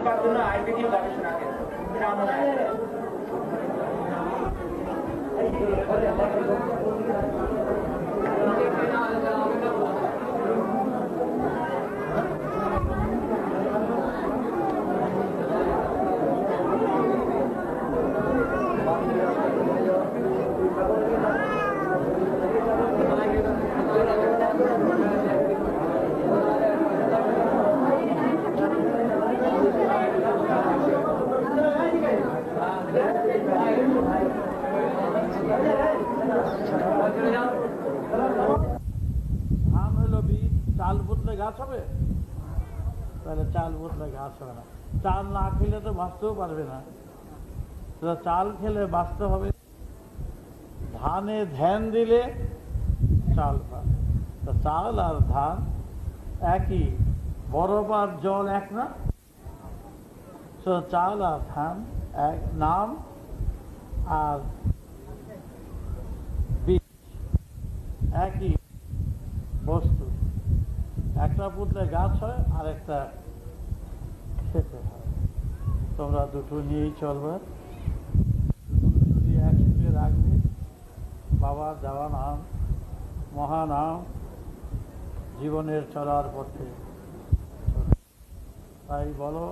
পাওয়ার জন্য আইপিটি গবেষণা কেন্দ্র ধান হলো বীজ, চাল পুতলে গাছ হবে? তাহলে চাল পুতলে গাছ হবে না। চাল না খেলে তো বাঁচতেও পারবে না। চাল খেলে বাঁচতে হবে। ধানে ধ্যান দিলে চাল পাবে। তো চাল আর ধান একই, বরফ আর জল এক না। চাল আর ধান এক, নাম আর বীজ একই বস্তু। একটা পুতলে গাছ হয়, আর একটা খেতে হয়। তোমরা দুটো নিয়েই চলবে, একসঙ্গে রাখবে। বাবার দেওয়া নাম, মহানাম জীবনের চলার পথে। তাই বলো।